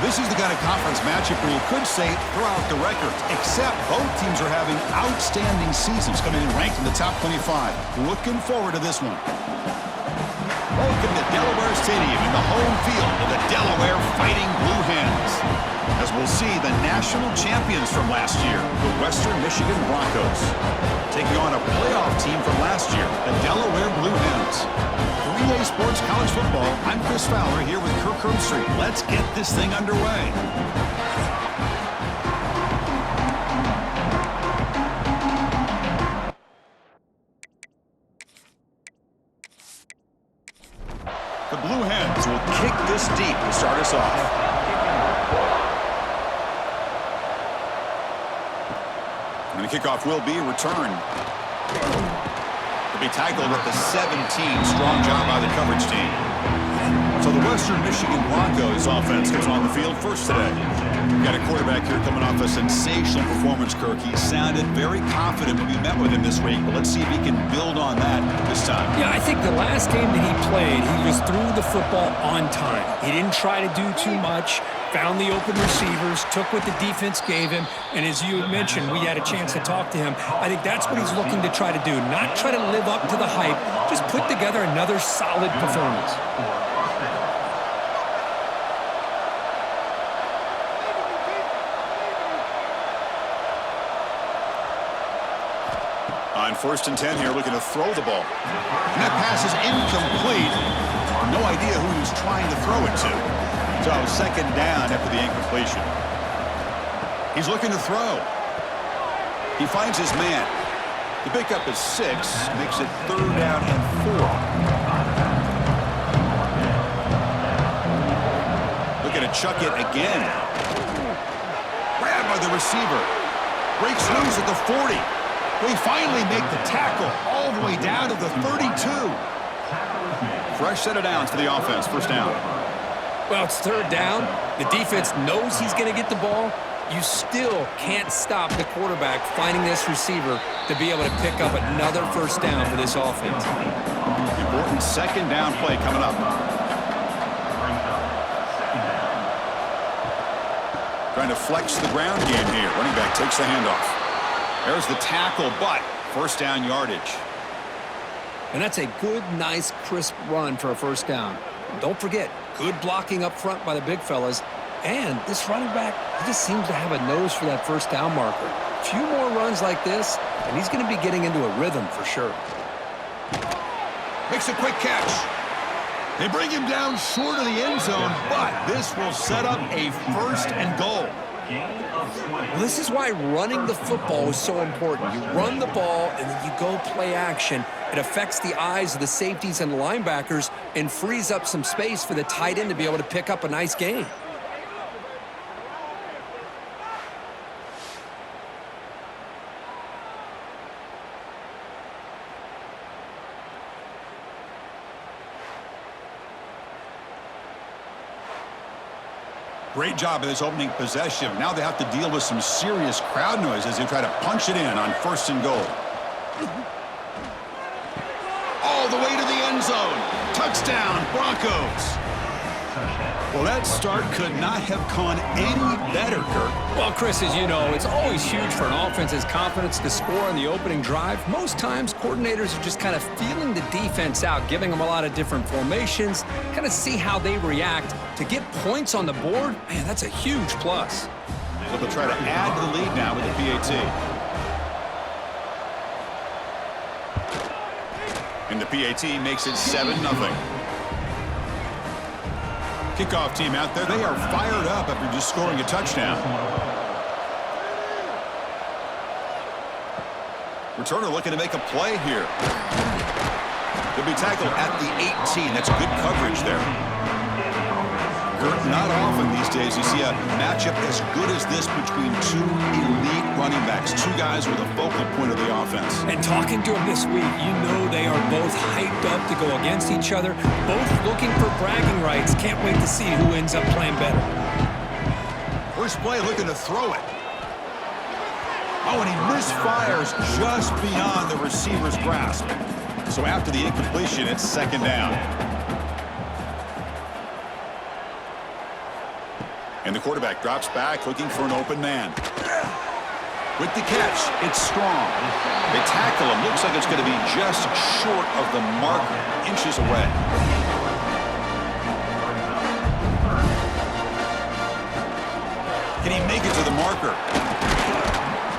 This is the kind of conference matchup where you could say throw out the records, except both teams are having outstanding seasons, coming in ranked in the top 25. Looking forward to this one. Welcome to Delaware Stadium in the home field of the Delaware Fighting Blue Hens. As we'll see the national champions from last year, the Western Michigan Broncos, taking on a playoff team from last year, the Delaware Blue Hens. 3A Sports College Football, I'm Chris Fowler here with Kirk Herbstreit. Let's get this thing underway. The Blue Hens will kick this deep to start us off. And the kickoff will be returned. Will be tackled at the 17. Strong job by the coverage team. So the Western Michigan Broncos offense comes on the field first today. We've got a quarterback here coming off a sensational performance, Kirk. He sounded very confident when we met with him this week, but let's see if he can build on that this time. Yeah, I think the last game that he played, he just threw the football on time. He didn't try to do too much, found the open receivers, took what the defense gave him, and as you mentioned, we had a chance to talk to him. I think that's what he's looking to try to do, not try to live up to the hype, just put together another solid performance. On 1st and 10 here, looking to throw the ball. And that pass is incomplete. No idea who he was trying to throw it to. So 2nd down after the incompletion. He's looking to throw. He finds his man. The pickup is 6, makes it 3rd down and 4. Looking to chuck it again. Grabbed by the receiver. Breaks loose at the 40. We finally make the tackle all the way down to the 32. Fresh set of downs for the offense. 1st down. Well, it's 3rd down. The defense knows he's going to get the ball. You still can't stop the quarterback finding this receiver to be able to pick up another 1st down for this offense. Important 2nd down play coming up. Trying to flex the ground game here. Running back takes the handoff. There's the tackle, but 1st down yardage. And that's a good, nice, crisp run for a 1st down. Don't forget, good blocking up front by the big fellas. And this running back, he just seems to have a nose for that 1st down marker. A few more runs like this, and he's going to be getting into a rhythm for sure. Makes a quick catch. They bring him down short of the end zone, but this will set up a 1st and goal. Well, this is why running the football is so important. You run the ball, and then you go play action. It affects the eyes of the safeties and the linebackers and frees up some space for the tight end to be able to pick up a nice gain. Great job in this opening possession. Now they have to deal with some serious crowd noise as they try to punch it in on 1st and goal. All the way to the end zone. Touchdown, Broncos. Well, that start could not have gone any better, Kirk. Well, Chris, as you know, it's always huge for an offense's confidence to score on the opening drive. Most times, coordinators are just kind of feeling the defense out, giving them a lot of different formations, kind of see how they react. To get points on the board, man, that's a huge plus. So they'll try to add to the lead now with the PAT. And the PAT makes it 7-0. Kickoff team out there, they are fired up after just scoring a touchdown. Returner looking to make a play here. He'll be tackled at the 18. That's good coverage there. Not often these days you see a matchup as good as this between 2 elite running backs, 2 guys with a focal point of the offense. And talking to them this week, you know they are both hyped up to go against each other, both looking for bragging rights. Can't wait to see who ends up playing better. First play looking to throw it. Oh, and he misfires just beyond the receiver's grasp. So after the incompletion, it's 2nd down. And the quarterback drops back looking for an open man. With the catch, it's strong. They tackle him. Looks like it's going to be just short of the marker, inches away. Can he make it to the marker?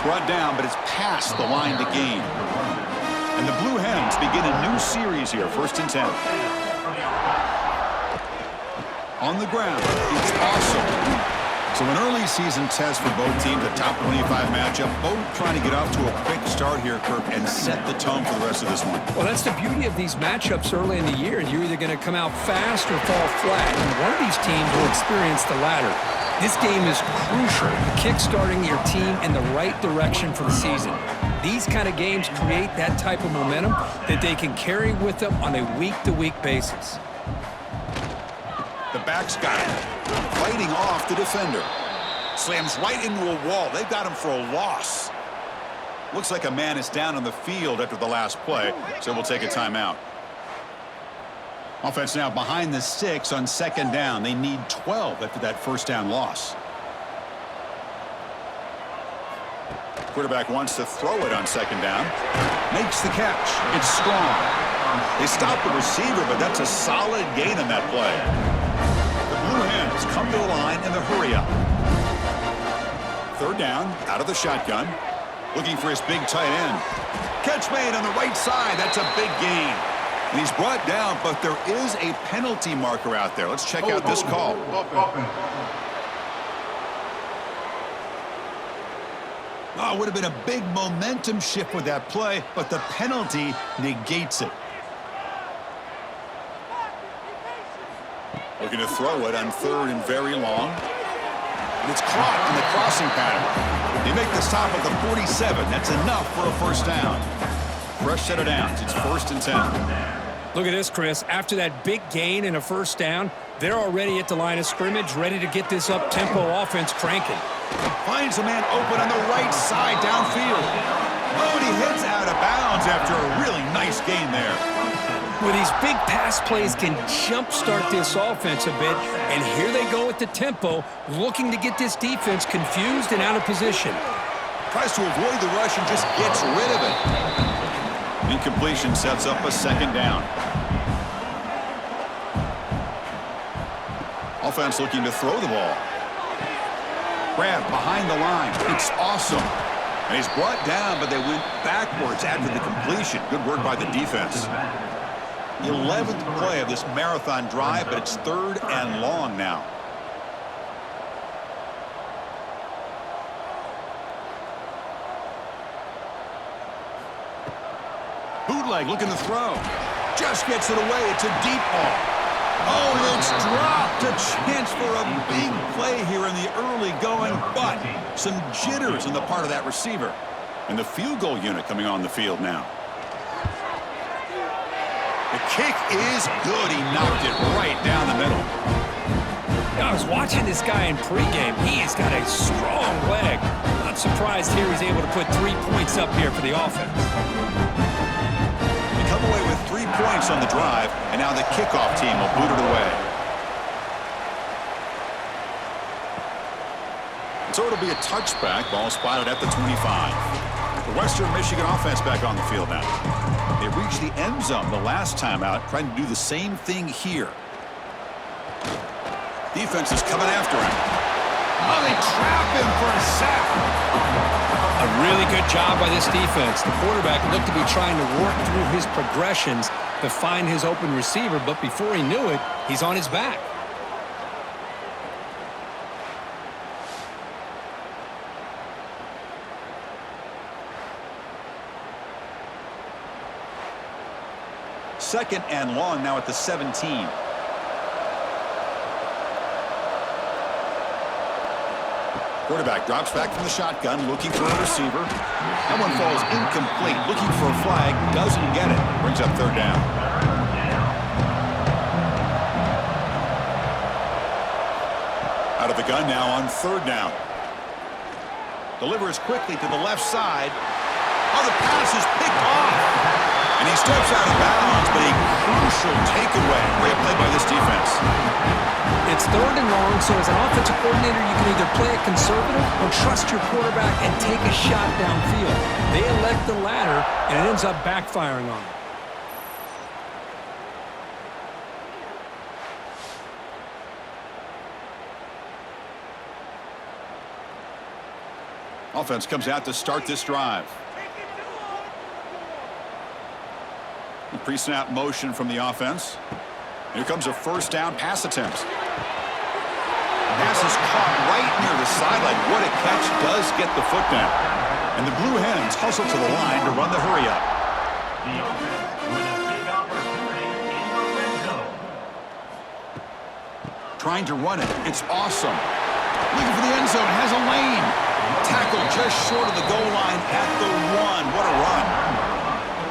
Brought down, but it's past the line to gain. And the Blue Hens begin a new series here, 1st and 10. On the ground, it's awesome. So an early season test for both teams, a top 25 matchup, both trying to get off to a quick start here, Kirk, and set the tone for the rest of this one. Well, that's the beauty of these matchups early in the year. You're either going to come out fast or fall flat, and one of these teams will experience the latter. This game is crucial to kick-starting your team in the right direction for the season. These kind of games create that type of momentum that they can carry with them on a week-to-week basis. The back's got it. Fighting off the defender. Slams right into a wall. They've got him for a loss. Looks like a man is down on the field after the last play, so we'll take a timeout. Offense now behind the 6 on 2nd down. They need 12 after that 1st down loss. Quarterback wants to throw it on 2nd down. Makes the catch. It's strong. They stop the receiver, but that's a solid gain on that play. Blue Hens come to the line in the hurry-up. 3rd down, out of the shotgun. Looking for his big tight end. Catch made on the right side. That's a big gain. And he's brought down, but there is a penalty marker out there. Let's check out this call. Oh, it would have been a big momentum shift with that play, but the penalty negates it. Looking to throw it on 3rd and very long. And it's caught in the crossing pattern. They make the stop at the 47. That's enough for a 1st down. Fresh set of downs. It's 1st and 10. Look at this, Chris. After that big gain and a 1st down, they're already at the line of scrimmage, ready to get this up-tempo offense cranking. Finds a man open on the right side downfield. Oh, and he heads out of bounds after a really nice gain there. Well, these big pass plays can jumpstart this offense a bit, and here they go at the tempo, looking to get this defense confused and out of position. Tries to avoid the rush and just gets rid of it. Incompletion sets up a 2nd down. Offense looking to throw the ball. Grab behind the line. It's awesome. And he's brought down, but they went backwards after the completion. Good work by the defense. The 11th play of this marathon drive, but it's 3rd and long now. Bootleg looking to throw. Just gets it away. It's a deep ball. Oh, and it's dropped. A chance for a big play here in the early going, but some jitters on the part of that receiver. And the field goal unit coming on the field now. The kick is good. He knocked it right down the middle. I was watching this guy in pregame. He has got a strong leg. Not surprised here he's able to put 3 points up here for the offense. They come away with 3 points on the drive, and now the kickoff team will boot it away. So it'll be a touchback. Ball spotted at the 25. The Western Michigan offense back on the field now. They reached the end zone the last time out, trying to do the same thing here. Defense is coming after him. Oh, they trap him for a sack. A really good job by this defense. The quarterback looked to be trying to work through his progressions to find his open receiver, but before he knew it, he's on his back. Second and long now at the 17. Quarterback drops back from the shotgun, looking for a receiver. That one falls incomplete, looking for a flag, doesn't get it. Brings up 3rd down. Out of the gun now on 3rd down. Delivers quickly to the left side. Oh, the pass is picked off. And he steps out of bounds, but a crucial takeaway. Great play by this defense. It's 3rd and long, so as an offensive coordinator, you can either play it conservative or trust your quarterback and take a shot downfield. They elect the latter, and it ends up backfiring on them. Offense comes out to start this drive. The pre-snap motion from the offense. Here comes a first down pass attempt. Pass is caught right near the sideline. What a catch. Does get the foot down. And the Blue Hens hustle to the line to run the hurry up. Trying to run it. It's awesome. Looking for the end zone. Has a lane. Tackle just short of the goal line at the 1. What a run.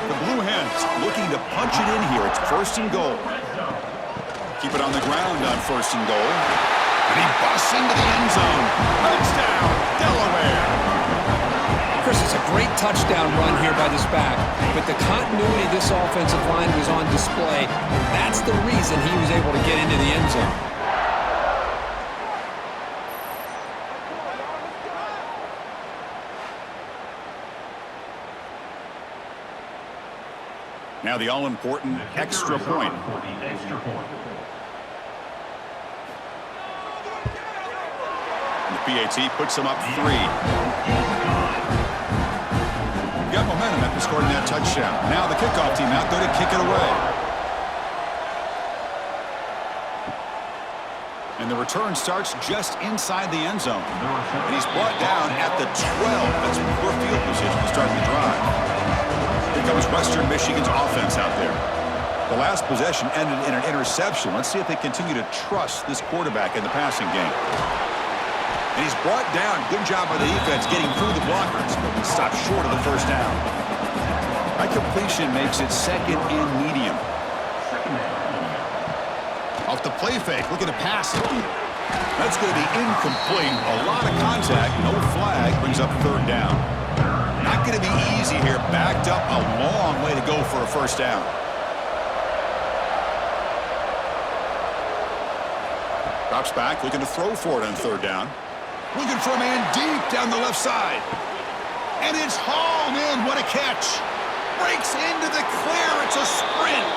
The Blue Hens looking to punch it in here. It's 1st and goal. Keep it on the ground on 1st and goal. And he busts into the end zone. Touchdown, Delaware. Chris, it's a great touchdown run here by this back, but the continuity of this offensive line was on display. That's the reason he was able to get into the end zone. Now the all-important extra point. And the PAT puts him up 3. Got momentum after scoring that touchdown. Now the kickoff team out there to kick it away. And the return starts just inside the end zone. And he's brought down at the 12. That's poor field position to start the drive. Here comes Western Michigan's offense out there. The last possession ended in an interception. Let's see if they continue to trust this quarterback in the passing game. And he's brought down. Good job by the defense getting through the blockers. Stopped short of the first down. That completion makes it 2nd and medium. Off the play fake, looking to pass it. That's going to be incomplete. A lot of contact, no flag, brings up 3rd down. Not going to be easy here. Backed up a long way to go for a first down. Drops back, looking to throw for it on 3rd down. Looking for a man deep down the left side. And it's hauled in. What a catch. Breaks into the clear. It's a sprint.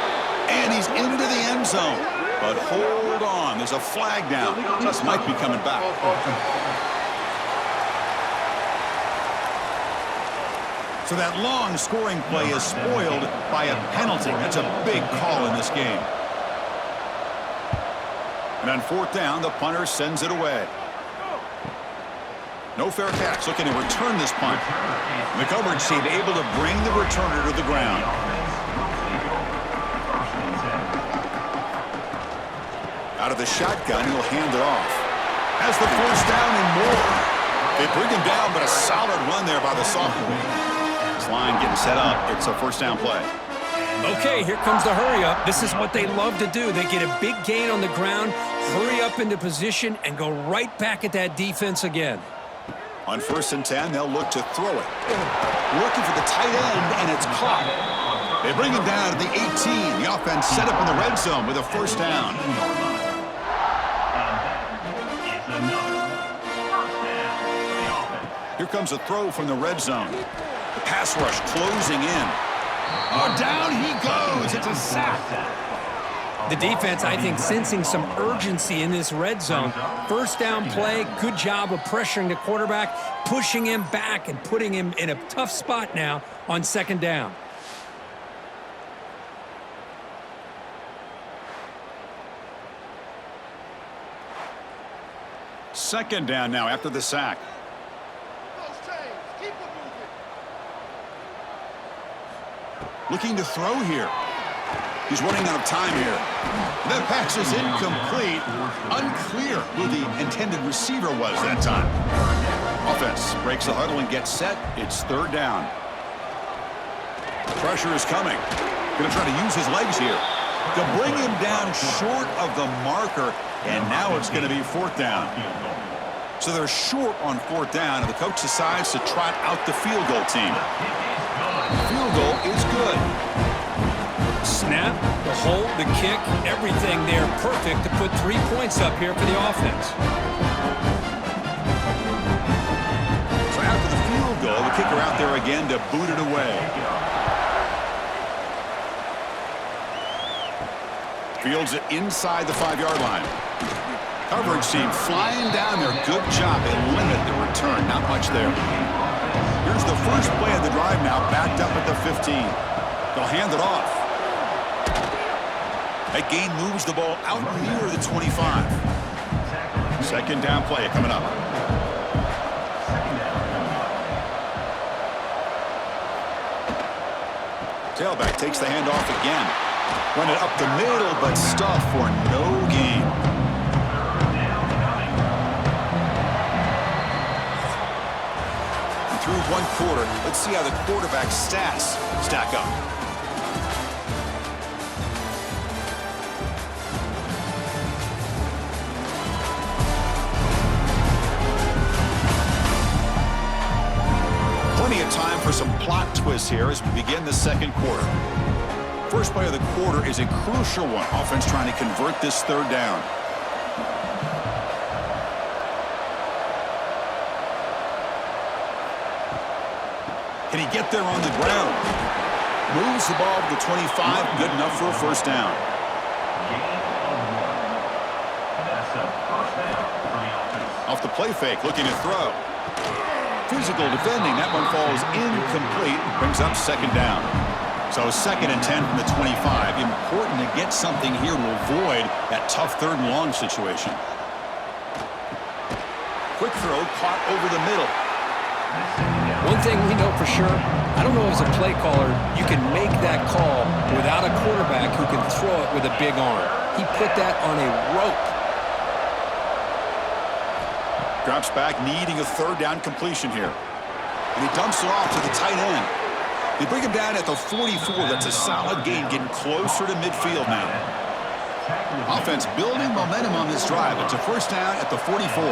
And he's into the end zone. But hold on. There's a flag down. Just might be coming back. So that long scoring play is spoiled by a penalty. That's a big call in this game. And on 4th down, the punter sends it away. No fair catch. Looking to return this punt. The coverage team able to bring the returner to the ground. Out of the shotgun, he'll hand it off. Has the first down and more. They bring him down, but a solid run there by the sophomore. This line getting set up. It's a first down play. Okay, here comes the hurry up. This is what they love to do. They get a big gain on the ground, hurry up into position, and go right back at that defense again. On 1st and 10, they'll look to throw it. Looking for the tight end, and it's caught. They bring him down to the 18. The offense set up in the red zone with a first down. Here comes a throw from the red zone. The pass rush closing in. Oh, down he goes. It's a sack. The defense, I think, sensing some urgency in this red zone. First down play, good job of pressuring the quarterback, pushing him back and putting him in a tough spot now on 2nd down. Second down now after the sack. Looking to throw here. He's running out of time here. That pass is incomplete. Unclear who the intended receiver was that time. Offense breaks the huddle and gets set. It's 3rd down. Pressure is coming. Going to try to use his legs here to bring him down short of the marker. And now it's going to be 4th down. So they're short on 4th down, and the coach decides to trot out the field goal team. Field goal is good. Snap, hold, the kick, everything there perfect to put 3 points up here for the offense. So after the field goal, the kicker out there again to boot it away. Fields it inside the 5-yard line. Coverage team flying down there. Good job. They limit the return. Not much there. Here's the first play of the drive now, backed up at the 15. They'll hand it off. That gain moves the ball out near the 25. Second down play coming up. Tailback takes the handoff again. Run it up the middle, but stuff for no gain. And through one quarter, let's see how the quarterback's stats stack up. Plenty of time for some plot twists here as we begin the second quarter. First play of the quarter is a crucial one. Offense trying to convert this third down. Can he get there on the ground? Moves the ball to the 25. Good enough for a first down. Off the play fake, looking to throw. Physical defending. That one falls incomplete. Brings up second down. So 2nd and 10 from the 25. Important to get something here to avoid that tough 3rd and long situation. Quick throw caught over the middle. One thing we know for sure, I don't know as a play caller, you can make that call without a quarterback who can throw it with a big arm. He put that on a rope. Drops back, needing a 3rd down completion here. And he dumps it off to the tight end. They bring him down at the 44. That's a solid gain, getting closer to midfield now. Offense building momentum on this drive. It's a first down at the 44.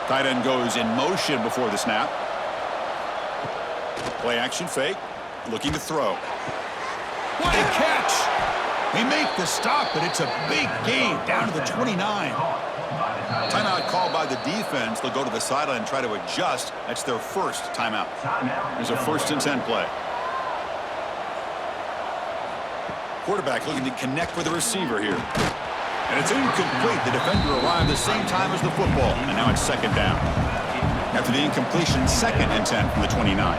Tight end goes in motion before the snap. Play action fake. Looking to throw. What a catch! They make the stop, but it's a big gain down to the 29. Timeout called by the defense. They'll go to the sideline and try to adjust. That's their first timeout. There's a 1st and 10 play. Quarterback looking to connect with the receiver here. And it's incomplete. The defender arrived the same time as the football. And now it's 2nd down. After the incompletion, 2nd and 10 from the 29.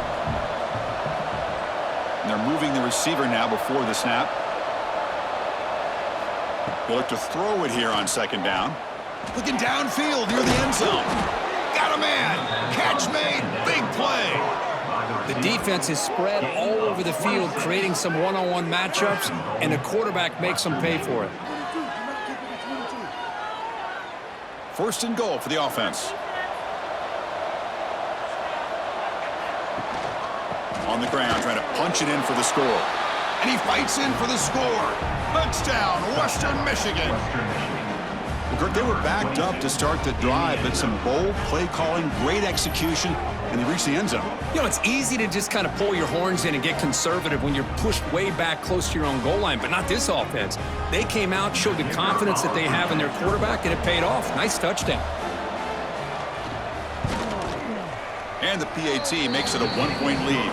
And they're moving the receiver now before the snap. They look to throw it here on 2nd down. Looking downfield near the end zone. Got a man. Catch made. Big play. The defense is spread all over the field, creating some one-on-one matchups, and the quarterback makes them pay for it. 1st and goal for the offense. On the ground, trying to punch it in for the score. And he fights in for the score. Touchdown, Western Michigan. Kirk, they were backed up to start the drive, but some bold play calling, great execution, and they reached the end zone. You know, it's easy to just kind of pull your horns in and get conservative when you're pushed way back close to your own goal line, but not this offense. They came out, showed the confidence that they have in their quarterback, and it paid off. Nice touchdown. And the PAT makes it a 1-point lead.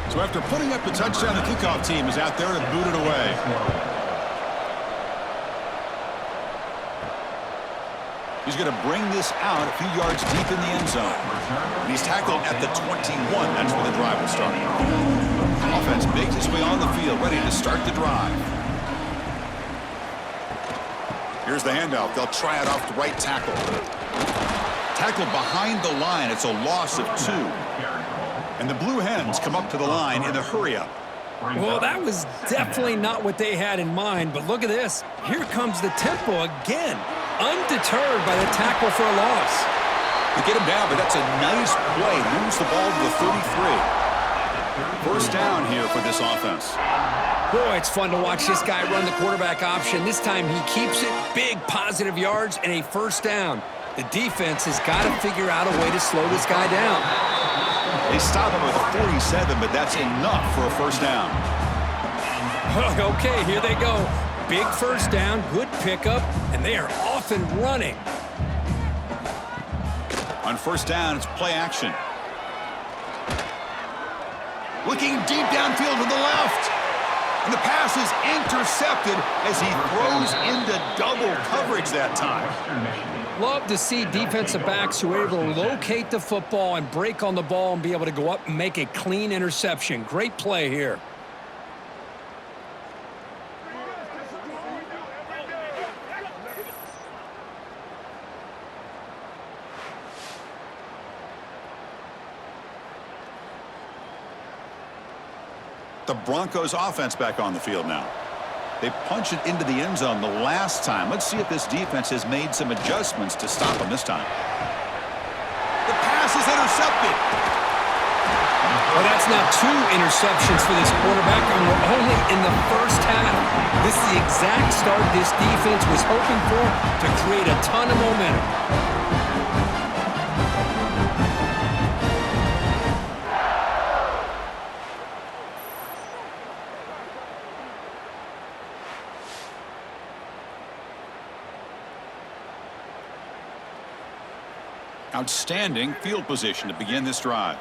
So after putting up the touchdown, the kickoff team is out there to boot it away. He's going to bring this out a few yards deep in the end zone. And he's tackled at the 21. That's where the drive will start. Offense makes its way on the field, ready to start the drive. Here's the handoff. They'll try it off the right tackle. Tackled behind the line. It's a loss of 2. And the Blue Hens come up to the line in a hurry-up. Well, that was definitely not what they had in mind, but look at this. Here comes the tempo again. Undeterred by the tackle for a loss. They get him down, but that's a nice play. Moves the ball to the 33. First down here for this offense. Boy, it's fun to watch this guy run the quarterback option. This time he keeps it, big positive yards, and a first down. The defense has got to figure out a way to slow this guy down. They stop him with a 47, but that's enough for a first down. Okay, here they go. Big first down, good pickup, and they are off and running. On first down, it's play action. Looking deep downfield to the left. And the pass is intercepted as he throws into double coverage that time. Love to see defensive backs who are able to locate the football and break on the ball and be able to go up and make a clean interception. Great play here. The Broncos offense back on the field now. They punch it into the end zone the last time. Let's see if this defense has made some adjustments to stop them this time. The pass is intercepted. Well, that's now 2 interceptions for this quarterback, and we're only in the first half. This is the exact start this defense was hoping for to create a ton of momentum. Outstanding field position to begin this drive.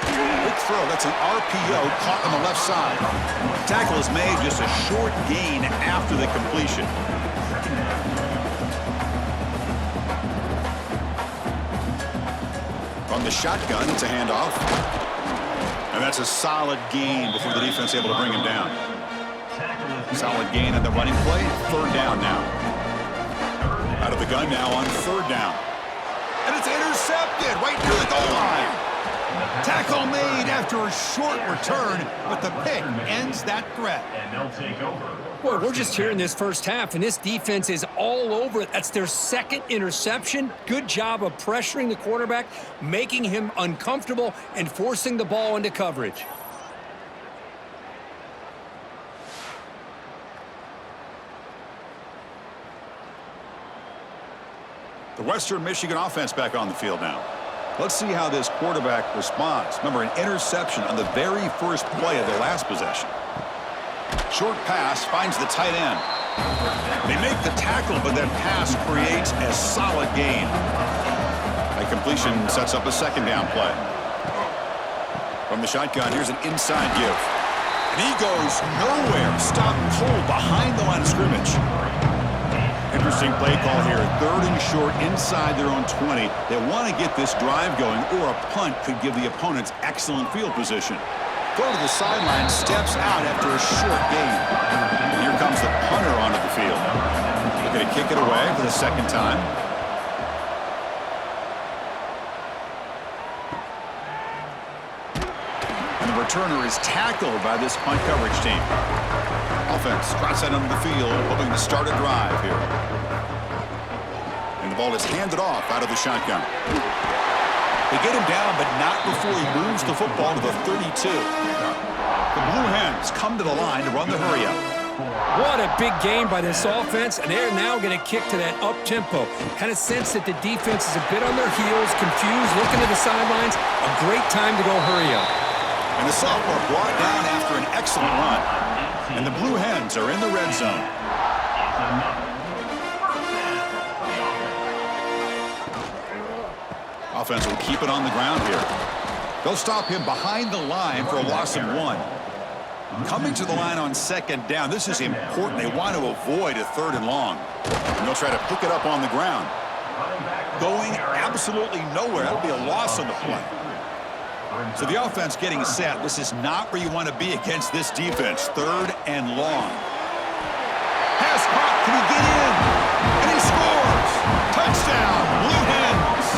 Quick throw. That's an RPO caught on the left side. Tackle is made, just a short gain after the completion. From the shotgun, it's a handoff. And that's a solid gain before the defense able to bring him down. Solid gain on the running play. Third down now. Out of the gun now on third down. And it's intercepted right near the goal line. Tackle made after a short return, but the pick ends that threat. And they'll take over. Boy, we're just here in this first half, and this defense is all over it. That's their second interception. Good job of pressuring the quarterback, making him uncomfortable, and forcing the ball into coverage. The Western Michigan offense back on the field now. Let's see how this quarterback responds. Remember, an interception on the very first play of their last possession. Short pass finds the tight end. They make the tackle, but that pass creates a solid gain. That completion sets up a second down play. From the shotgun, here's an inside give. And he goes nowhere. Stopped cold behind the line of scrimmage. Interesting play call here. Third and short inside their own 20. They want to get this drive going, or a punt could give the opponents excellent field position. Throw to the sideline, steps out after a short gain. And here comes the punter onto the field. They're going to kick it away for the second time. And the returner is tackled by this punt coverage team. Offense trots out onto the field, hoping to start a drive here. And the ball is handed off out of the shotgun. They get him down, but not before he moves the football to the 32. The Blue Hens come to the line to run the hurry-up. What a big game by this offense, and they're now going to kick to that up-tempo. Kind of sense that the defense is a bit on their heels, confused, looking to the sidelines. A great time to go hurry up. And the sophomore brought down after an excellent run. And the Blue Hens are in the red zone. Offense will keep it on the ground here. They'll stop him behind the line for a loss of 1. Coming to the line on second down. This is important. They want to avoid a third and long. And they'll try to pick it up on the ground. Going absolutely nowhere. That'll be a loss on the play. So the offense getting set. This is not where you want to be against this defense. Third and long. Pass caught. Can he get in? And he scores. Touchdown, Blue Hens.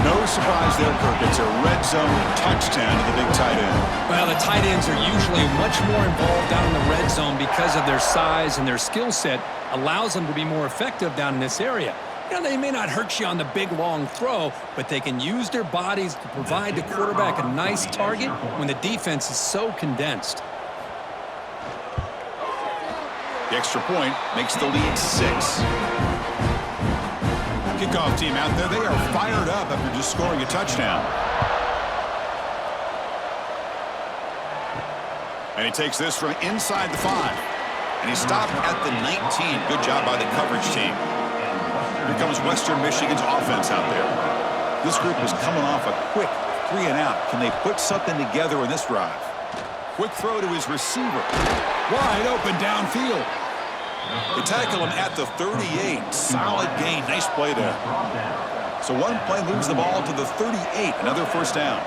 No surprise there, Kirk. It's a red zone touchdown to the big tight end. Well, the tight ends are usually much more involved down in the red zone because of their size, and their skill set allows them to be more effective down in this area. They may not hurt you on the big, long throw, but they can use their bodies to provide the quarterback a nice target when the defense is so condensed. The extra point makes the lead 6. Kickoff team out there, they are fired up after just scoring a touchdown. And he takes this from inside the 5. And he stopped at the 19. Good job by the coverage team. Here comes Western Michigan's offense out there. This group is coming off a quick 3 and out. Can they put something together in this drive? Quick throw to his receiver. Wide open downfield. They tackle him at the 38. Solid gain. Nice play there. So one play moves the ball to the 38. Another first down.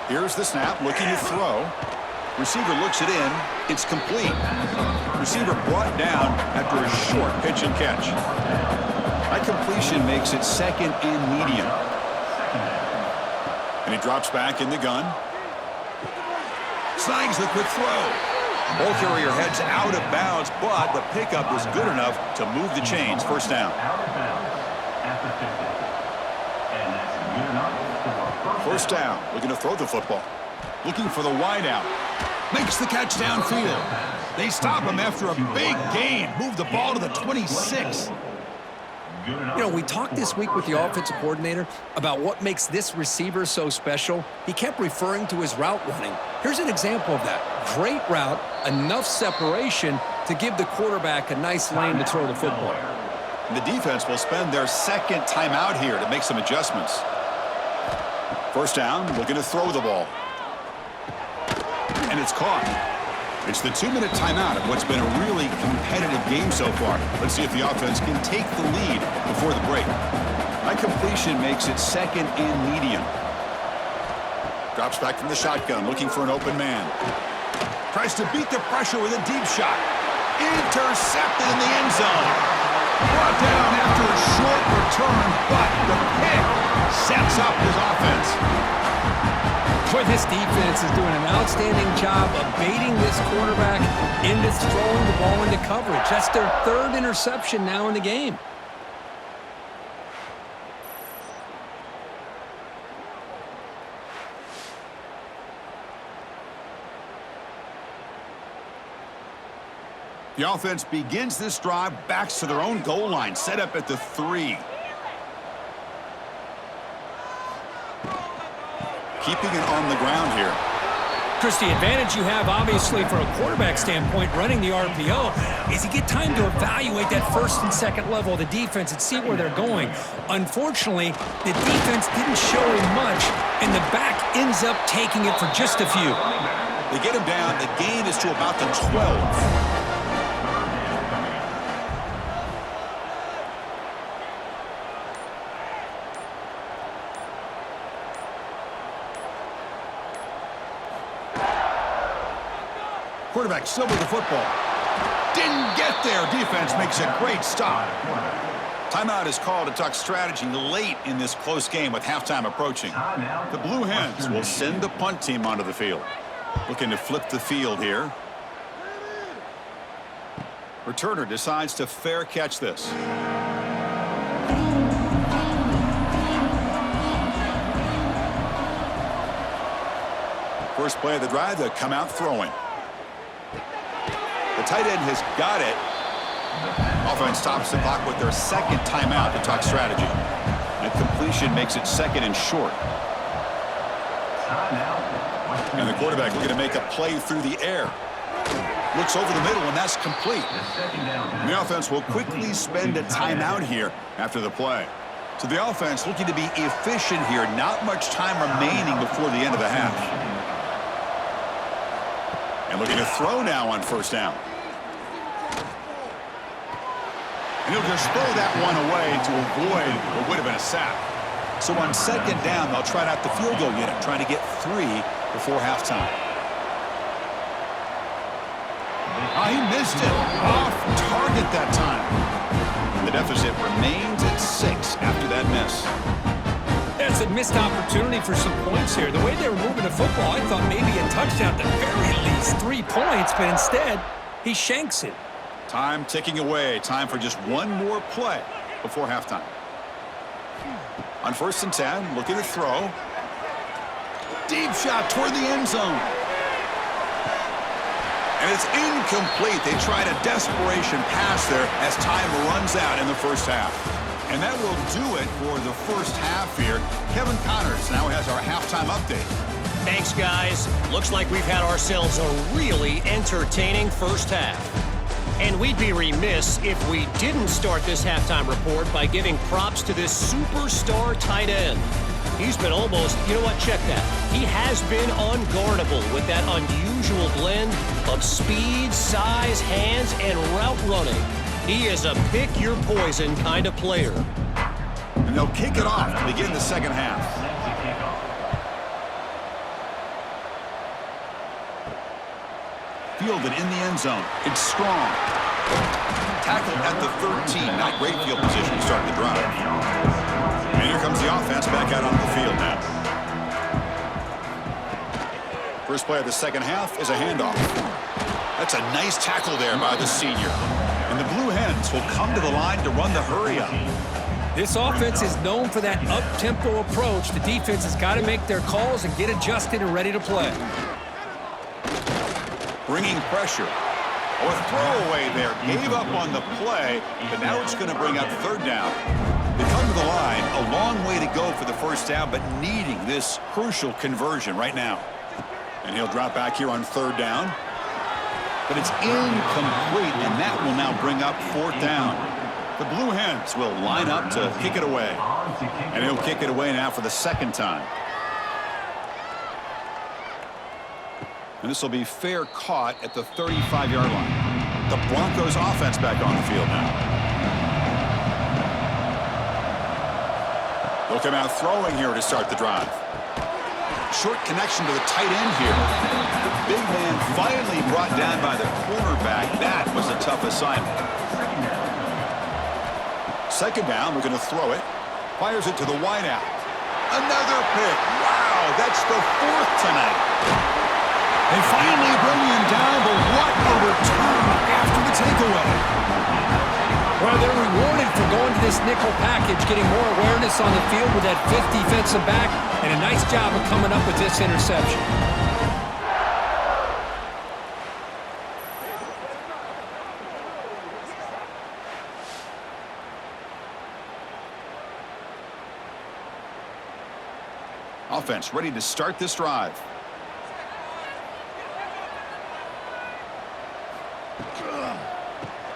Here's the snap, looking to throw. Receiver looks it in. It's complete. Receiver brought down after a short pitch and catch. That completion makes it 2nd and medium. And he drops back in the gun. Snags the quick throw. Ball carrier heads out of bounds, but the pickup was good enough to move the chains. First down. First down, looking to throw the football. Looking for the wide out. Makes the catch downfield. They stop him after a big gain. Move the ball to the 26. We talked this week with the offensive coordinator about what makes this receiver so special. He kept referring to his route running. Here's an example of that. Great route, enough separation to give the quarterback a nice lane to throw the football. And the defense will spend their 2nd timeout here to make some adjustments. First down, looking to throw the ball. And it's caught. It's the 2-minute timeout of what's been a really competitive game so far. Let's see if the offense can take the lead before the break. That completion makes it 2nd and medium. Drops back from the shotgun, looking for an open man. Tries to beat the pressure with a deep shot. Intercepted in the end zone. Brought down after a short return, but the pick sets up his offense. Boy, this defense is doing an outstanding job of baiting this quarterback into throwing the ball into coverage. That's their 3rd interception now in the game. The offense begins this drive, backs to their own goal line, set up at the 3. Keeping it on the ground here. Chris, the advantage you have, obviously, for a quarterback standpoint, running the RPO, is you get time to evaluate that 1st and 2nd level of the defense and see where they're going. Unfortunately, the defense didn't show him much, and the back ends up taking it for just a few. They get him down. The gain is to about the 12. Quarterback still with the football. Didn't get there. Defense makes a great stop. Timeout is called to talk strategy late in this close game with halftime approaching. The Blue Hens will send the punt team onto the field. Looking to flip the field here. Returner decides to fair catch this. First play of the drive, they come out throwing. The tight end has got it. Offense stops the clock with their 2nd timeout to talk strategy. And completion makes it 2nd and short. And the quarterback looking to make a play through the air. Looks over the middle, and that's complete. And the offense will quickly spend a timeout here after the play. So the offense looking to be efficient here. Not much time remaining before the end of the half. And looking to throw now on first down. And he'll just throw that one away to avoid what would have been a sack. So on 2nd down, they'll try out the field goal unit, trying to get 3 before halftime. He missed it. Off target that time. The deficit remains at 6 after that miss. That's a missed opportunity for some points here. The way they were moving the football, I thought maybe a touchdown, at the very least 3 points, but instead, he shanks it. Time ticking away. Time for just one more play before halftime. On 1st and 10, looking to throw. Deep shot toward the end zone. And it's incomplete. They tried a desperation pass there as time runs out in the first half. And that will do it for the first half here. Kevin Connors now has our halftime update. Thanks, guys. Looks like we've had ourselves a really entertaining first half. And we'd be remiss if we didn't start this halftime report by giving props to this superstar tight end. He's been almost, you know what, check that. He has been unguardable with that unusual blend of speed, size, hands, and route running. He is a pick-your-poison kind of player. And they'll kick it off to begin the second half. Fielded in the end zone. It's strong. Tackled at the 13. Not great field position to start the drive. And here comes the offense back out on the field now. First play of the second half is a handoff. That's a nice tackle there by the senior. And the Blue Hens will come to the line to run the hurry up. This offense is known for that up-tempo approach. The defense has got to make their calls and get adjusted and ready to play. Bringing pressure. Oh, a throwaway there. Gave up on the play, but now it's going to bring up third down. They come to the line, a long way to go for the first down, but needing this crucial conversion right now. And he'll drop back here on third down. But it's incomplete, and that will now bring up fourth down. The Blue Hens will line up to kick it away. And he'll kick it away now for the second time. And this will be fair caught at the 35-yard line. The Broncos offense back on the field now. They'll come out throwing here to start the drive. Short connection to the tight end here. Big man finally brought down by the quarterback. That was a tough assignment. Second down, we're going to throw it. Fires it to the wideout. Another pick. Wow, that's the fourth tonight. They finally bring him down, but what a return after the takeaway. Well, they're rewarded for going to this nickel package, getting more awareness on the field with that fifth defensive back, and a nice job of coming up with this interception. Offense ready to start this drive.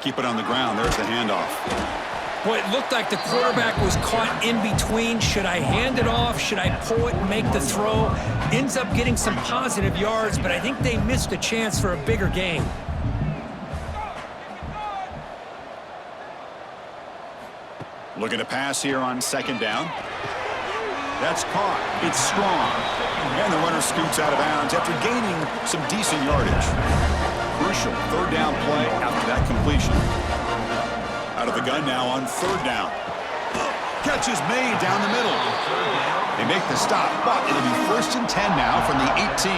Keep it on the ground. There's the handoff. Boy, it looked like the quarterback was caught in between. Should I hand it off? Should I pull it and make the throw? Ends up getting some positive yards, but I think they missed a chance for a bigger gain. Looking to pass here on second down. That's caught. It's strong. And the runner scoots out of bounds after gaining some decent yardage. Crucial third down play after that completion. Out of the gun now on third down. Catch is made down the middle. They make the stop, but it'll be 1st and 10 now from the 18.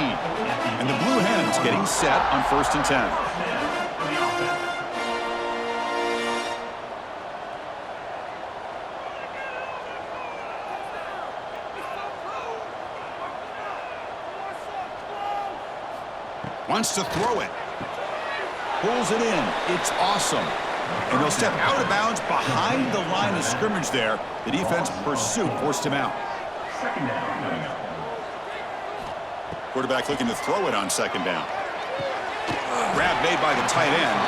And the Blue Hens getting set on 1st and 10. Wants to throw it. Pulls it in. It's awesome. And he'll step out of bounds behind the line of scrimmage there. The defense pursuit forced him out. Quarterback looking to throw it on second down. Grab made by the tight end.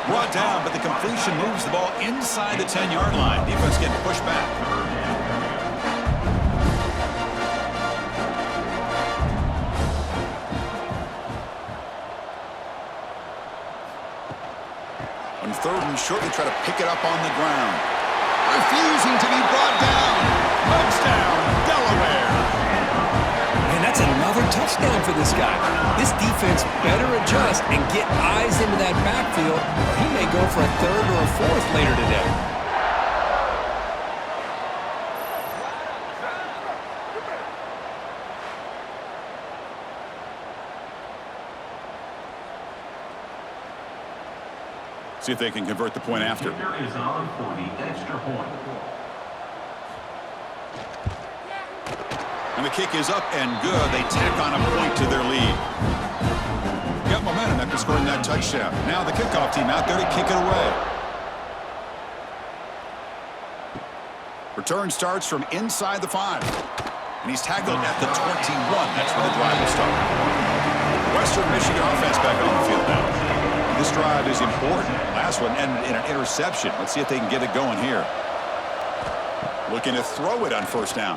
Brought down, but the completion moves the ball inside the 10-yard line. Defense getting pushed back. On third and short, they try to pick it up on the ground. Refusing to be brought down. Touchdown, Delaware. And that's another touchdown for this guy. This defense better adjust and get eyes into that backfield, or he may go for a third or a fourth later today. See if they can convert the point after. Is on for the extra point. And the kick is up and good. They tack on a point to their lead. Got momentum after scoring that touchdown. Now the kickoff team out there to kick it away. Return starts from inside the 5. And he's tackled at the 21. That's where the drive will start. Western Michigan offense back on the field now. This drive is important. Last one ended in an interception. Let's see if they can get it going here. Looking to throw it on first down.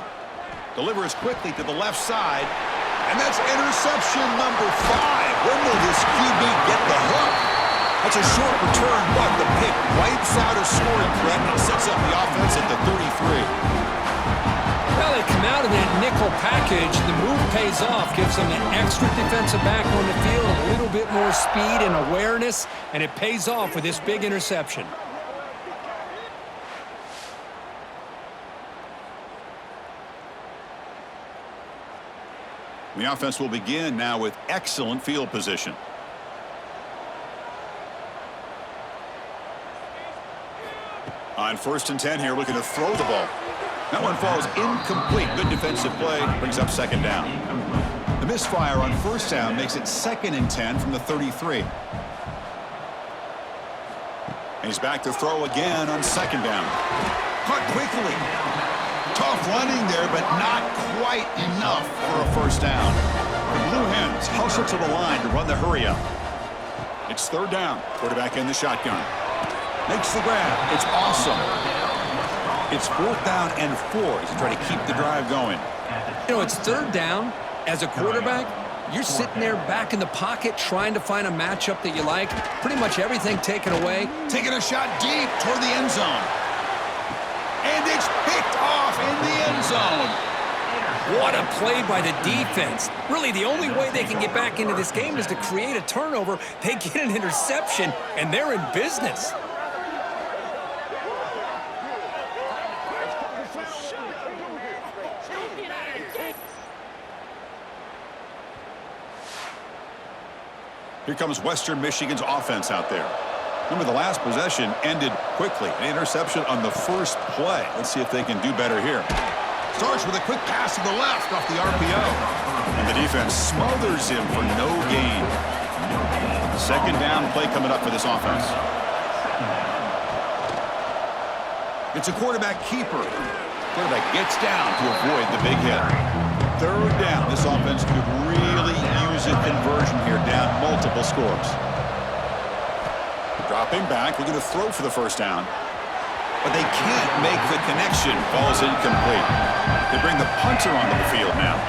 Delivers quickly to the left side. And that's interception number 5. When will this QB get the hook? That's a short return, but the pick wipes out a scoring threat and sets up the offense at the 33. Well, they come out of that nickel package. The move pays off, gives them an extra defensive back on the field, a little bit more speed and awareness, and it pays off with this big interception. The offense will begin now with excellent field position. On 1st and 10 here, looking to throw the ball. That one falls incomplete. Good defensive play. Brings up 2nd down. The misfire on 1st down makes it 2nd and 10 from the 33. And he's back to throw again on 2nd down. Caught quickly. Tough running there, but not quite enough for a 1st down. The Blue Hens hustle to the line to run the hurry up. It's 3rd down. Quarterback in the shotgun. Makes the grab. It's awesome. It's 4th down and 4 as they try to keep the drive going. You know, it's 3rd down. As a quarterback, you're sitting there back in the pocket trying to find a matchup that you like. Pretty much everything taken away. Taking a shot deep toward the end zone. And it's picked off in the end zone. What a play by the defense. Really, the only way they can get back into this game is to create a turnover. They get an interception, and they're in business. Here comes Western Michigan's offense out there. Remember, the last possession ended quickly. An interception on the first play. Let's see if they can do better here. Starts with a quick pass to the left off the RPO. And the defense smothers him for no gain. 2nd down play coming up for this offense. It's a quarterback keeper. Quarterback gets down to avoid the big hit. 3rd down. This offense could really use a conversion here, down multiple scores. Dropping back, looking to throw for the 1st down. But they can't make the connection. Ball's incomplete. They bring the punter onto the field now.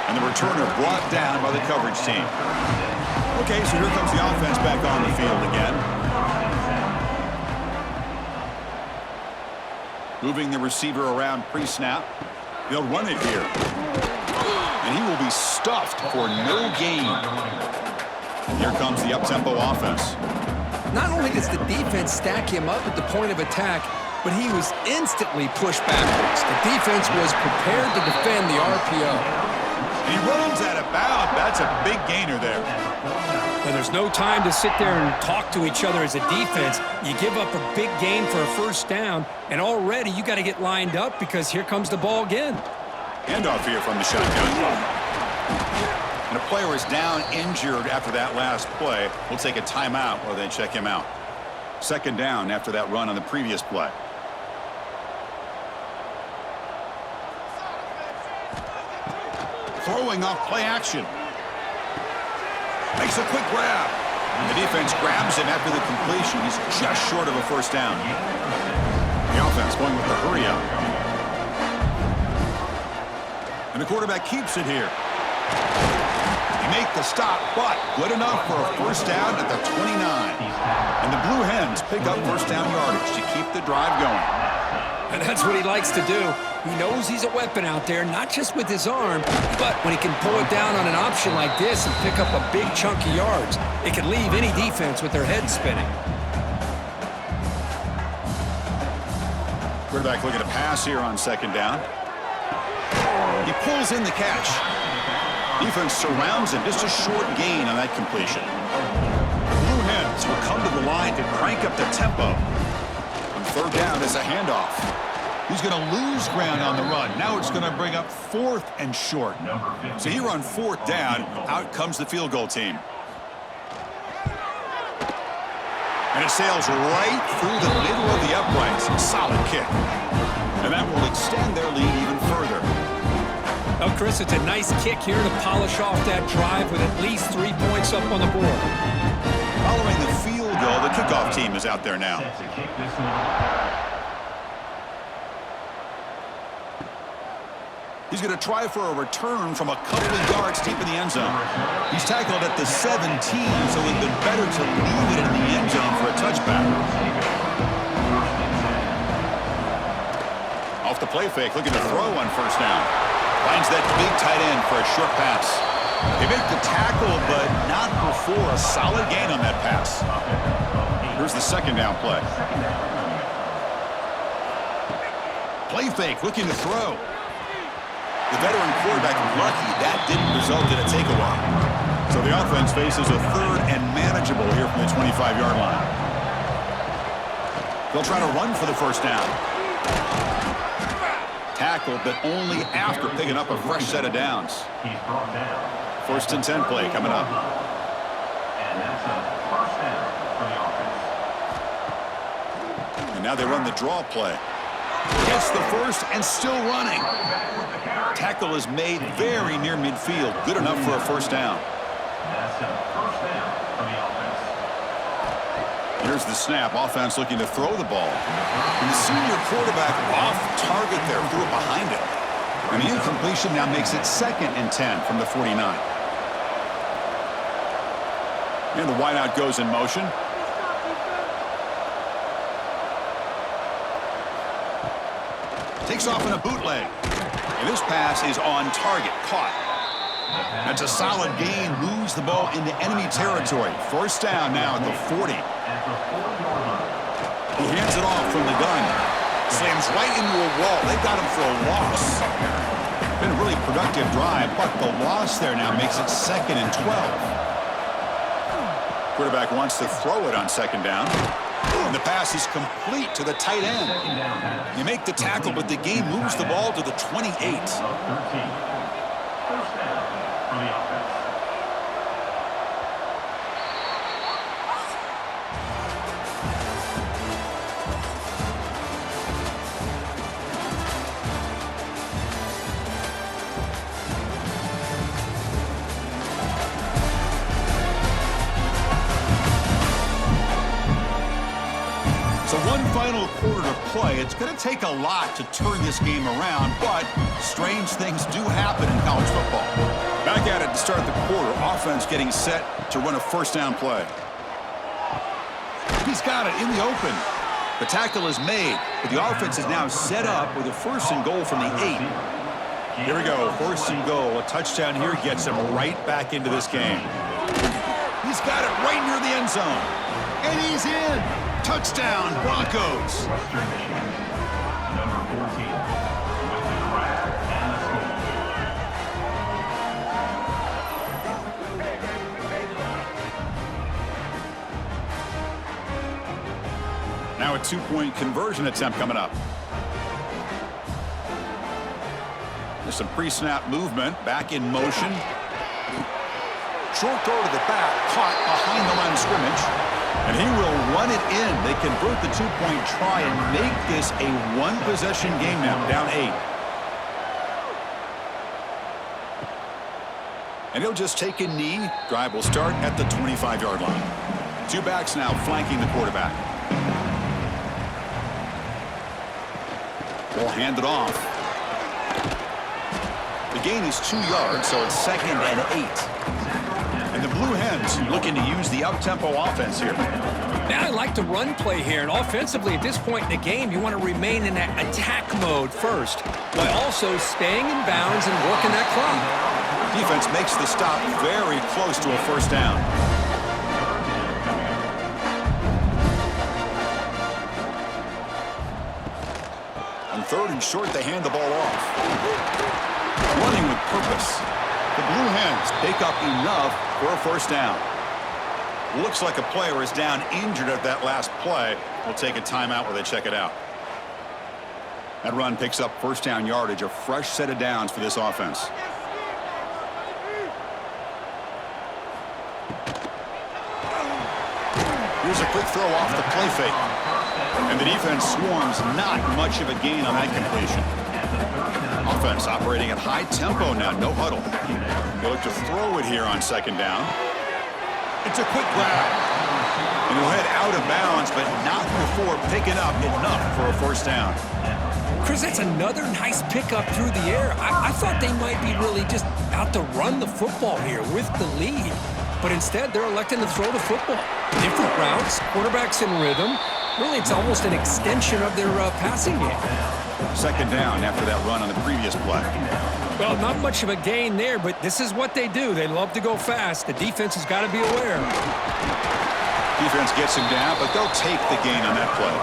And the returner brought down by the coverage team. Okay, so here comes the offense back on the field again. Moving the receiver around pre-snap. They'll run it here. And he will be stuffed for no gain. Here comes the up-tempo offense. Not only does the defense stack him up at the point of attack, but he was instantly pushed backwards. The defense was prepared to defend the RPO. He runs out of bounds. That's a big gainer there. And there's no time to sit there and talk to each other as a defense. You give up a big gain for a 1st down, and already you got to get lined up because here comes the ball again. Handoff here from the shotgun. And a player is down injured after that last play. We'll take a timeout or then check him out. 2nd down after that run on the previous play. Throwing off play action. Makes a quick grab. And the defense grabs him after the completion. He's just short of a 1st down. The offense going with the hurry up. And the quarterback keeps it here. They make the stop, but good enough for a 1st down at the 29. And the Blue Hens pick up 1st down yardage to keep the drive going. And that's what he likes to do. He knows he's a weapon out there, not just with his arm, but when he can pull it down on an option like this and pick up a big chunk of yards, it can leave any defense with their head spinning. Quarterback looking to pass here on 2nd down. He pulls in the catch. Defense surrounds him. Just a short gain on that completion. The Blue Hens will come to the line to crank up the tempo. On third down is a handoff. He's going to lose ground on the run. Now it's going to bring up 4th and short. So here on 4th down, out comes the field goal team. And it sails right through the middle of the uprights. Solid kick. And that will extend their lead even further. Well, Chris, it's a nice kick here to polish off that drive with at least 3 points up on the board. Following the field goal, the kickoff team is out there now. He's going to try for a return from a couple of yards deep in the end zone. He's tackled at the 17, so it would have been better to leave it in the end zone for a touchback. Off the play fake, looking to throw on first down. Finds that big tight end for a short pass. They make the tackle, but not before a solid gain on that pass. Here's the second down play. Play fake, looking to throw. The veteran quarterback lucky that didn't result in a takeaway. So the offense faces a third and manageable here from the 25-yard line. They'll try to run for the first down. Tackled, but only after picking up a fresh set of downs. He's brought down. 1st and 10 play coming up. And that's a first down for the offense. And now they run the draw play. Gets the first and still running. Tackle is made very near midfield. Good enough for a first down. That's a first down for the offense. Here's the snap. Offense looking to throw the ball. And the senior quarterback off target there, threw it behind him. And the incompletion now makes it 2nd and 10 from the 49. And the wideout goes in motion. Takes off in a bootleg. And this pass is on target. Caught. That's a solid gain. Moves the ball into enemy territory. First down now at the 40. He hands it off from the gun. Slams right into a wall. They got him for a loss. Been a really productive drive, but the loss there now makes it 2nd and 12. Quarterback wants to throw it on 2nd down. And the pass is complete to the tight end. You make the tackle, but the game moves the ball to the 28. 13. First down for the offense. So one final quarter to play. It's going to take a lot to turn this game around, but strange things do happen in college football. Back at it to start the quarter. Offense getting set to run a first down play. He's got it in the open. The tackle is made, but the offense is now set up with a 1st and goal from the 8. Here we go, 1st and goal. A touchdown here gets him right back into this game. He's got it right near the end zone. And he's in. Touchdown, Broncos. Western Michigan, number 14, with the grab and the score. Now a 2-point conversion attempt coming up. There's some pre-snap movement, back in motion. Short throw to the back, caught behind the line of scrimmage. And he will run it in. They convert the 2-point try and make this a one-possession game now, down 8. And he'll just take a knee. Drive will start at the 25-yard line. 2 backs now flanking the quarterback. They'll hand it off. The gain is 2 yards, so it's 2nd and 8. And the Blue Hens looking to use the up-tempo offense here. Now I like the run play here, and offensively at this point in the game, you want to remain in that attack mode first, while also staying in bounds and working that clock. Defense makes the stop very close to a first down. On 3rd and short, they hand the ball off. running with purpose. The Blue Hens take up enough for a first down. Looks like a player is down injured at that last play. We'll take a timeout where they check it out. That run picks up first down yardage, a fresh set of downs for this offense. Here's a quick throw off the play fake. And the defense swarms, not much of a gain on that completion. Offense operating at high tempo now, no huddle. They look to throw it here on second down. It's a quick grab. And he'll head out of bounds, but not before picking up enough for a first down. Chris, that's another nice pickup through the air. I thought they might be really just out to run the football here with the lead. But instead, they're electing to throw the football. Different routes, quarterbacks in rhythm. Really, it's almost an extension of their passing game. Second down after that run on the previous play. Well, not much of a gain there, but this is what they do. They love to go fast. The defense has got to be aware. Defense gets him down, but they'll take the gain on that play.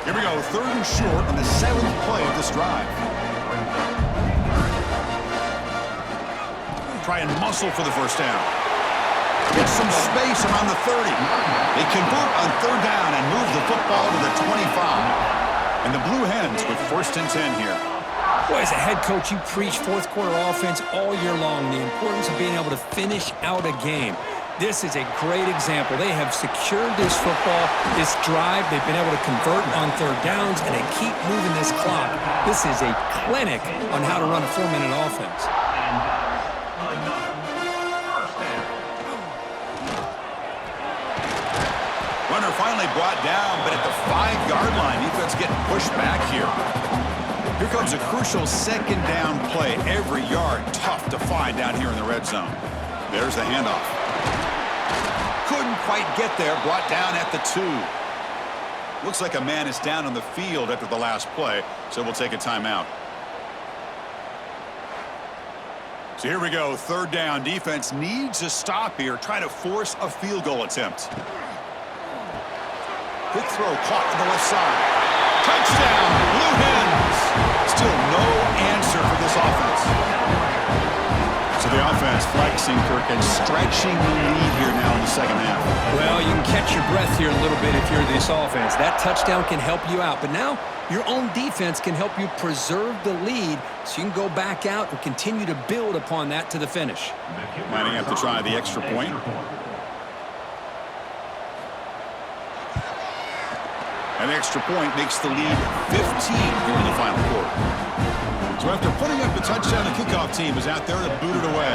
Here we go, third and short on the 7th play of this drive. Try and muscle for the first down. Get some space around the 30. They convert on third down and move the football to the 25. And the Blue Hens with first and 10 here. Boy, as a head coach, you preach fourth quarter offense all year long, the importance of being able to finish out a game. This is a great example. They have secured this football, this drive. They've been able to convert on third downs, and they keep moving this clock. This is a clinic on how to run a 4-minute offense. Runner finally brought down, but at the 5-yard line, defense getting pushed back here. Here comes a crucial second down play. Every yard tough to find down here in the red zone. There's the handoff. Couldn't quite get there, brought down at the 2. Looks like a man is down on the field after the last play, so we'll take a timeout. So here we go, third down. Defense needs a stop here, trying to force a field goal attempt. Quick throw caught on the left side. Touchdown, Blue Hens. Still no answer for this offense. So the offense flexing, Kirk, and stretching the lead here now in the second half. Well, you can catch your breath here a little bit if you're this offense. That touchdown can help you out. But now your own defense can help you preserve the lead so you can go back out and continue to build upon that to the finish. Lining up to try the extra point. An extra point makes the lead 15 here in the final quarter. So after putting up the touchdown, the kickoff team is out there to boot it away.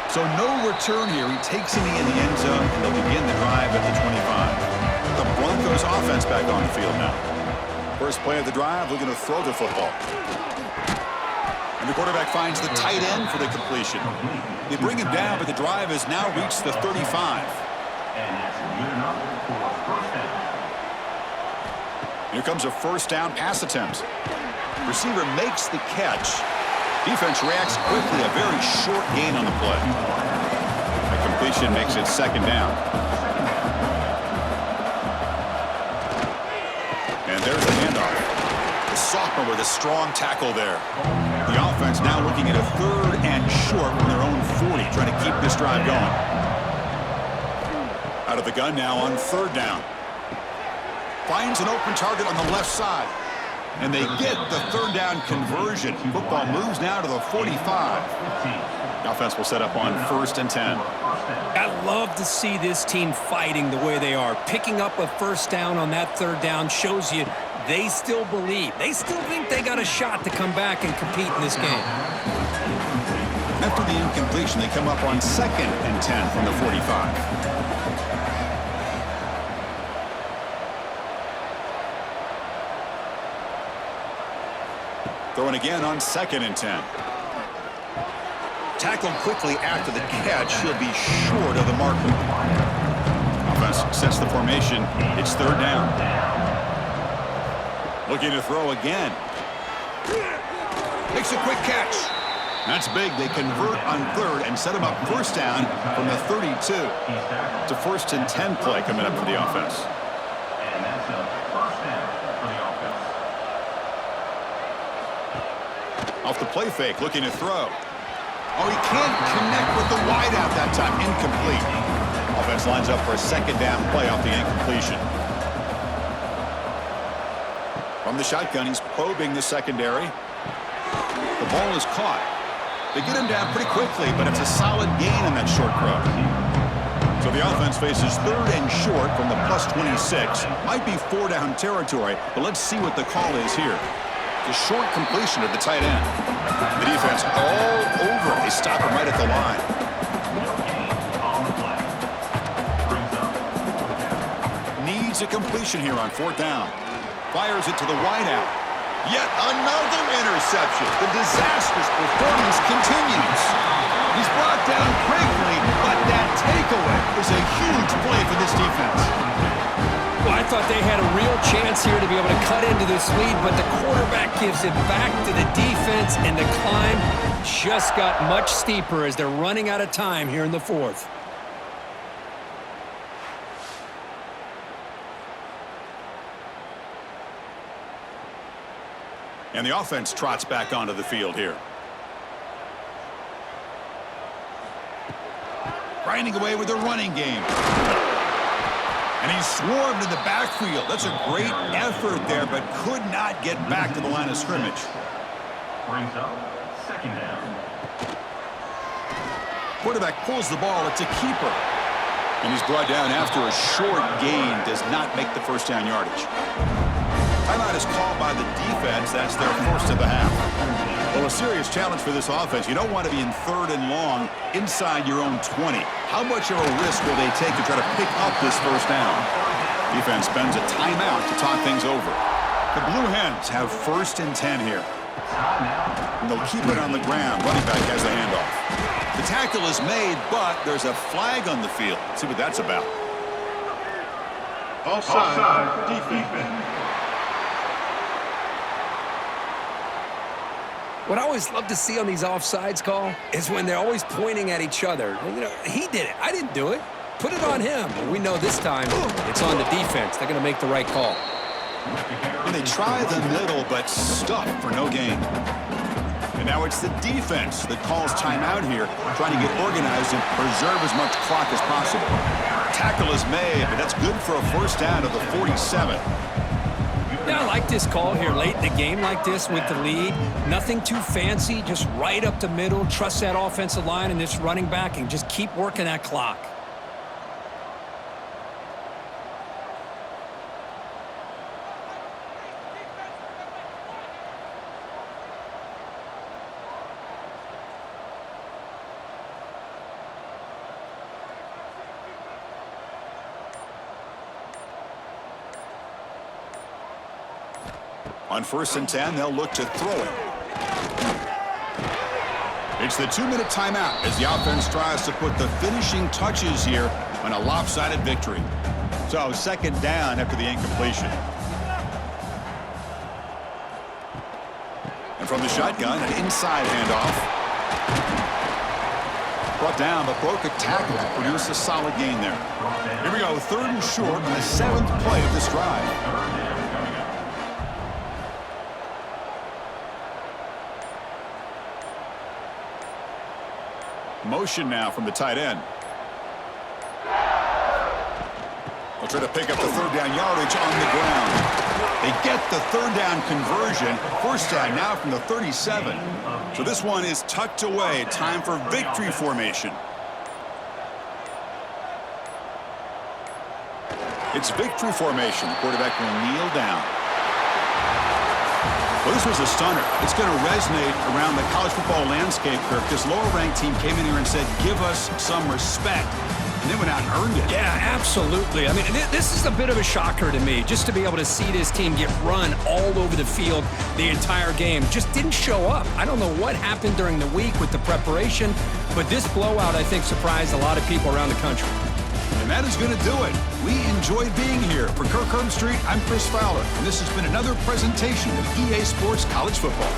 So no return here. He takes it in the end zone, and they'll begin the drive at the 25. The Broncos offense back on the field now. First play of the drive, looking to throw the football. And the quarterback finds the tight end for the completion. They bring him down, but the drive has now reached the 35. Here comes a first down pass attempt. Receiver makes the catch. Defense reacts quickly, a very short gain on the play. The completion makes it second down. And there's the handoff. The sophomore with a strong tackle there. The offense now looking at a third and short from their own 40, trying to keep this drive going. Out of the gun now on third down. Finds an open target on the left side. And they get the third down conversion. Football moves now to the 45. The offense will set up on first and 10. I love to see this team fighting the way they are. Picking up a first down on that third down shows you they still believe. They still think they got a shot to come back and compete in this game. After the incompletion, they come up on second and 10 from the 45. Throwing again on second and 10. Tackled quickly after the catch. He'll be short of the marker. Offense sets the formation. It's third down. Looking to throw again. Makes a quick catch. That's big. They convert on third and set him up first down from the 32. It's a first and 10 play coming up for the offense. And that's a first down for the offense. Off the play fake, looking to throw. Oh, he can't connect with the wideout that time. Incomplete. Offense lines up for a second down play off the incompletion. From the shotgun, he's probing the secondary. The ball is caught. They get him down pretty quickly, but it's a solid gain on that short throw. So the offense faces 3rd and short from the +26. Might be 4-down territory, but let's see what the call is here. The short completion to the tight end. The defense all over it. They stop him right at the line. Needs a completion here on 4th down. Fires it to the wideout. Yet another interception. The disastrous performance continues. He's brought down quickly, but that takeaway is a huge play for this defense. Well, I thought they had a real chance here to be able to cut into this lead, but the quarterback gives it back to the defense, and the climb just got much steeper as they're running out of time here in the 4th. And the offense trots back onto the field here. Grinding away with their running game. And he's swarmed in the backfield. That's a great effort there, but could not get back to the line of scrimmage. Brings up 2nd down. Quarterback pulls the ball. It's a keeper. And he's brought down after a short gain. Does not make the 1st down yardage. Timeout is called by the defense. That's their 1st of the half. Well, a serious challenge for this offense. You don't want to be in 3rd and long inside your own 20. How much of a risk will they take to try to pick up this 1st down? Defense spends a timeout to talk things over. The Blue Hens have 1st and 10 here. And they'll keep it on the ground. Running back has the handoff. The tackle is made, but there's a flag on the field. Let's see what that's about. Offside. Defense. What I always love to see on these offsides call is when they're always pointing at each other. You know, he did it. I didn't do it. Put it on him. But we know this time it's on the defense. They're going to make the right call. And they try the middle, but stuck for no gain. And now it's the defense that calls timeout here, trying to get organized and preserve as much clock as possible. Tackle is made, but that's good for a 1st down at the 47. Yeah, I like this call here late in the game like this with the lead. Nothing too fancy, just right up the middle. Trust that offensive line and this running back and just keep working that clock. On 1st and 10, they'll look to throw it. It's the 2-minute timeout as the offense tries to put the finishing touches here on a lopsided victory. So 2nd down after the incompletion. And from the shotgun, an inside handoff. Brought down, but broke a tackle to produce a solid gain there. Here we go, 3rd and short on the 7th play of this drive. Motion now from the tight end. They'll try to pick up the 3rd down yardage on the ground. They get the 3rd down conversion. 1st down now from the 37. So this one is tucked away. Time for victory formation. It's victory formation. The quarterback will kneel down. Well, this was a stunner. It's going to resonate around the college football landscape, Kirk. This lower-ranked team came in here and said, give us some respect. And they went out and earned it. Yeah, absolutely. I mean, this is a bit of a shocker to me, just to be able to see this team get run all over the field the entire game. Just didn't show up. I don't know what happened during the week with the preparation, but this blowout, I think, surprised a lot of people around the country. And that is going to do it. We enjoyed being here. For Kirk Herbstreit, I'm Chris Fowler, and this has been another presentation of EA Sports College Football.